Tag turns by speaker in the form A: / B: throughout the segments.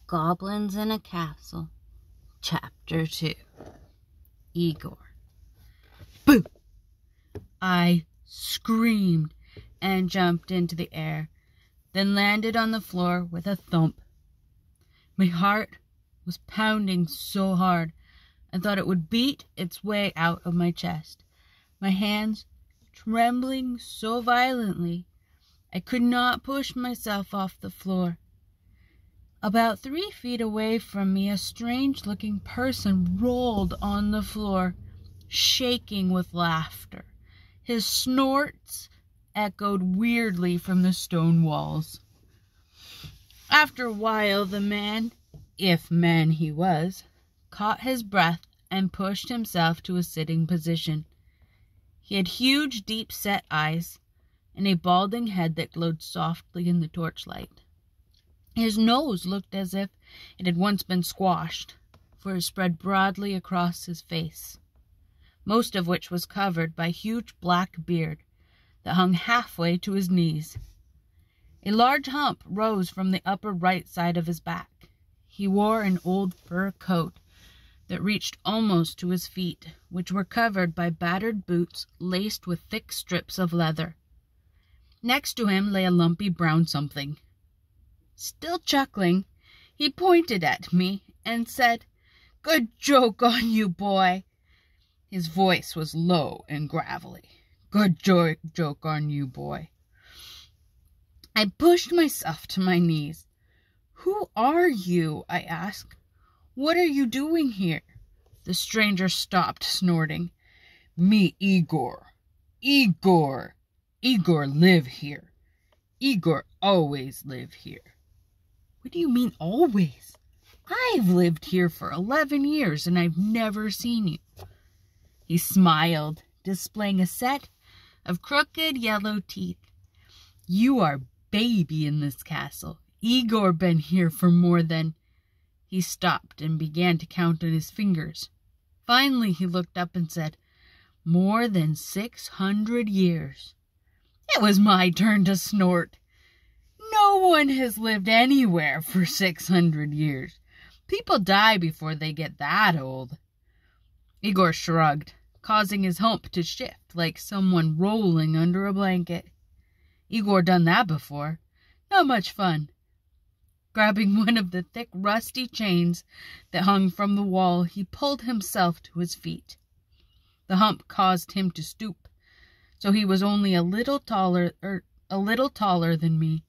A: Goblins in a Castle, Chapter 2. Igor. Boo! I screamed and jumped into the air, then landed on the floor with a thump. My heart was pounding so hard, I thought it would beat its way out of my chest. My hands trembling so violently, I could not push myself off the floor. About 3 feet away from me, a strange-looking person rolled on the floor, shaking with laughter. His snorts echoed weirdly from the stone walls. After a while, the man, if man he was, caught his breath and pushed himself to a sitting position. He had huge, deep-set eyes and a balding head that glowed softly in the torchlight. His nose looked as if it had once been squashed, for it spread broadly across his face, most of which was covered by a huge black beard that hung halfway to his knees. A large hump rose from the upper right side of his back. He wore an old fur coat that reached almost to his feet, which were covered by battered boots laced with thick strips of leather. Next to him lay a lumpy brown something. Still chuckling, he pointed at me and said, "Good joke on you, boy." His voice was low and gravelly. "Good joke on you, boy." I pushed myself to my knees. "Who are you?" I asked. "What are you doing here?" The stranger stopped snorting. "Me Igor. Igor live here. Igor always live here." "What do you mean, always? I've lived here for 11 years, and I've never seen you." He smiled, displaying a set of crooked yellow teeth. "You are baby in this castle. Igor been here for more than—" He stopped and began to count on his fingers. Finally, he looked up and said, "More than 600 years. It was my turn to snort. "No one has lived anywhere for 600 years. People die before they get that old." Igor shrugged, causing his hump to shift like someone rolling under a blanket. Igor done that before. Not much fun. Grabbing one of the thick, rusty chains that hung from the wall, he pulled himself to his feet. The hump caused him to stoop, so he was only a little taller than me.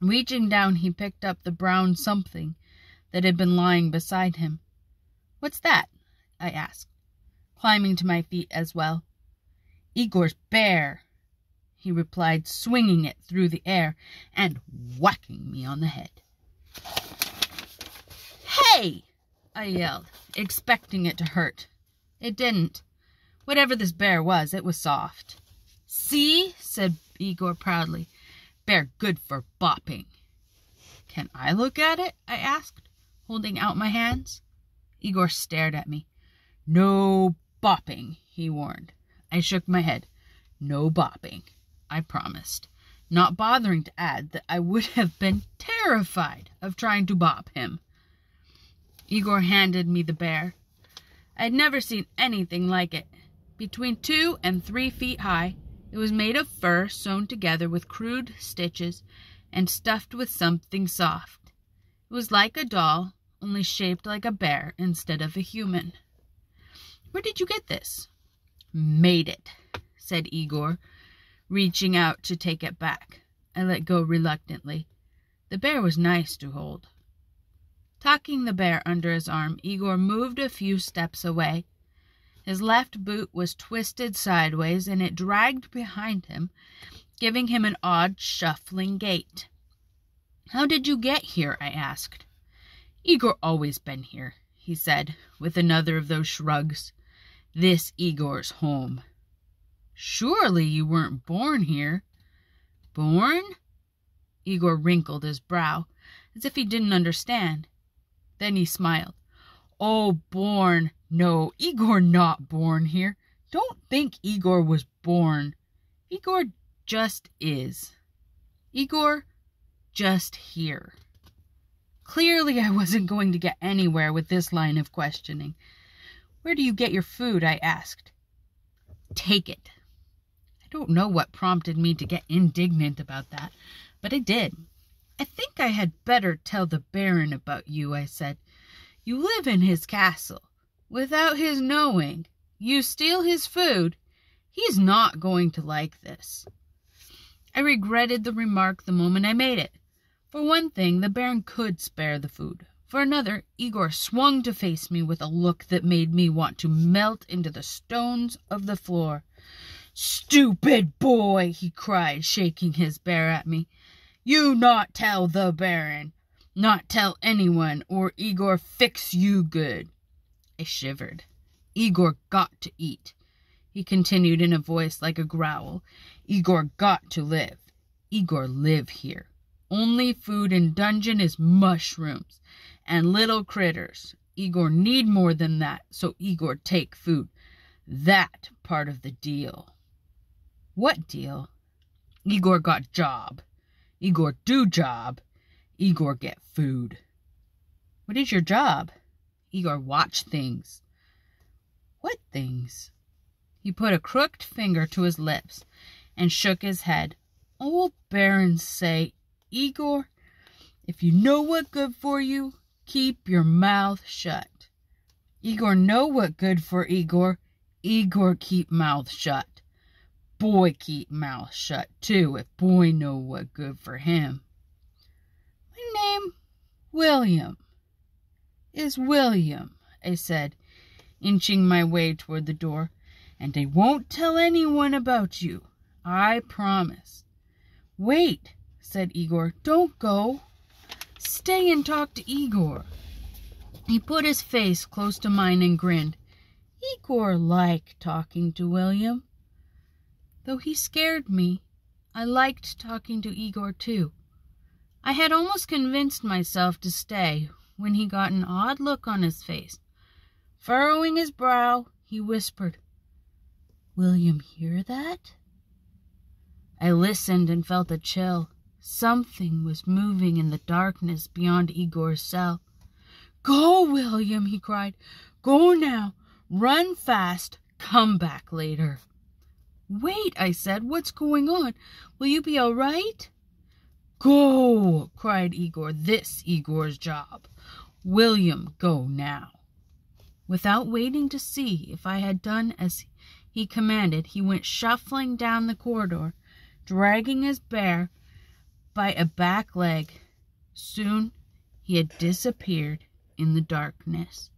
A: Reaching down, he picked up the brown something that had been lying beside him. "What's that?" I asked, climbing to my feet as well. "Igor's bear," he replied, swinging it through the air and whacking me on the head. "Hey!" I yelled, expecting it to hurt. It didn't. Whatever this bear was, it was soft. "See?" said Igor proudly. "Bear good for bopping." "Can I look at it?" I asked, holding out my hands. Igor stared at me. "No bopping," he warned. I shook my head. "No bopping," I promised, not bothering to add that I would have been terrified of trying to bop him. Igor handed me the bear. I had never seen anything like it. Between 2 and 3 feet high, it was made of fur sewn together with crude stitches and stuffed with something soft. It was like a doll, only shaped like a bear instead of a human. "Where did you get this?" "Made it," said Igor, reaching out to take it back. I let go reluctantly. The bear was nice to hold. Tucking the bear under his arm, Igor moved a few steps away. His left boot was twisted sideways, and it dragged behind him, giving him an odd, shuffling gait. "How did you get here?" I asked. "Igor always been here," he said, with another of those shrugs. "This Igor's home." "Surely you weren't born here." "Born?" Igor wrinkled his brow, as if he didn't understand. Then he smiled. "Oh, born. No, Igor not born here. Don't think Igor was born. Igor just is. Igor just here." Clearly, I wasn't going to get anywhere with this line of questioning. "Where do you get your food?" I asked. "Take it." I don't know what prompted me to get indignant about that, but I did. "I think I had better tell the Baron about you," I said. "You live in his castle. Without his knowing, you steal his food. He's not going to like this." I regretted the remark the moment I made it. For one thing, the Baron could spare the food. For another, Igor swung to face me with a look that made me want to melt into the stones of the floor. "Stupid boy!" he cried, shaking his bear at me. "You not tell the Baron. Not tell anyone, or Igor fix you good." I shivered. "Igor got to eat," he continued in a voice like a growl. "Igor got to live. Igor live here. Only food in dungeon is mushrooms and little critters. Igor need more than that, so Igor take food. That part of the deal." "What deal?" "Igor got job. Igor do job. Igor get food." "What is your job?" "Igor watch things." "What things?" He put a crooked finger to his lips and shook his head. "Old barons say, Igor, if you know what good for you, keep your mouth shut. Igor know what good for Igor. Igor keep mouth shut. Boy keep mouth shut, too, if boy know what good for him." "My name, William, is William," I said, inching my way toward the door. "And I won't tell anyone about you. I promise." "Wait," said Igor. "Don't go. Stay and talk to Igor." He put his face close to mine and grinned. Igor liked talking to William. Though he scared me, I liked talking to Igor too. I had almost convinced myself to stay when he got an odd look on his face. Furrowing his brow, he whispered, "William hear that?" I listened and felt a chill. Something was moving in the darkness beyond Igor's cell. "Go, William," he cried. "Go now. Run fast. Come back later." "Wait," I said. "What's going on? Will you be all right?" "Go," cried Igor. "This Igor's job. William, go now." Without waiting to see if I had done as he commanded, he went shuffling down the corridor, dragging his bear by a back leg. Soon he had disappeared in the darkness.